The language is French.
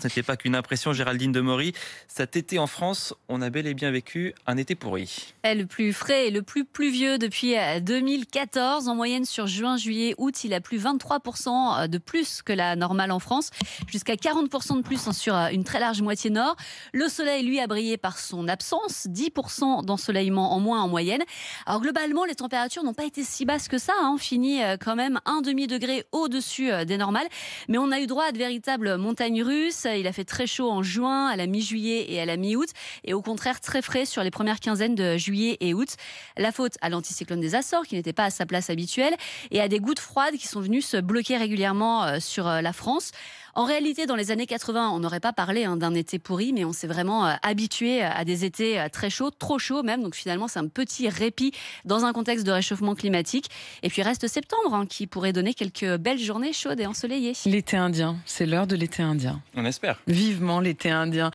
ce n'était pas qu'une impression, Géraldine Demory. Cet été en France, on a bel et bien vécu un été pourri. Le plus frais et le plus pluvieux depuis 2014. En moyenne, sur juin, juillet, août, il a plu 23% de plus que la normale en France. Jusqu'à 40% de plus sur une très large moitié nord. Le soleil, lui, a brillé par son absence. 10% d'ensoleillement en moins en moyenne. Alors globalement, les températures n'ont pas été si basses que ça. On finit quand même un demi-degré au-dessus des normales. Mais on a eu droit à de véritables montagnes russes. Il a fait très chaud en juin, à la mi-juillet et à la mi-août. Et au contraire, très frais sur les premières quinzaines de juillet et août. La faute à l'anticyclone des Açores, qui n'était pas à sa place habituelle, et à des gouttes froides qui sont venues se bloquer régulièrement sur la France. En réalité, dans les années 80, on n'aurait pas parlé d'un été pourri, mais on s'est vraiment habitué à des étés très chauds, trop chauds même. Donc finalement, c'est un petit répit dans un contexte de réchauffement climatique. Et puis reste septembre, qui pourrait donner quelques belles journées chaudes et ensoleillées. L'été indien, c'est l'heure de l'été indien. On espère. Vivement l'été indien.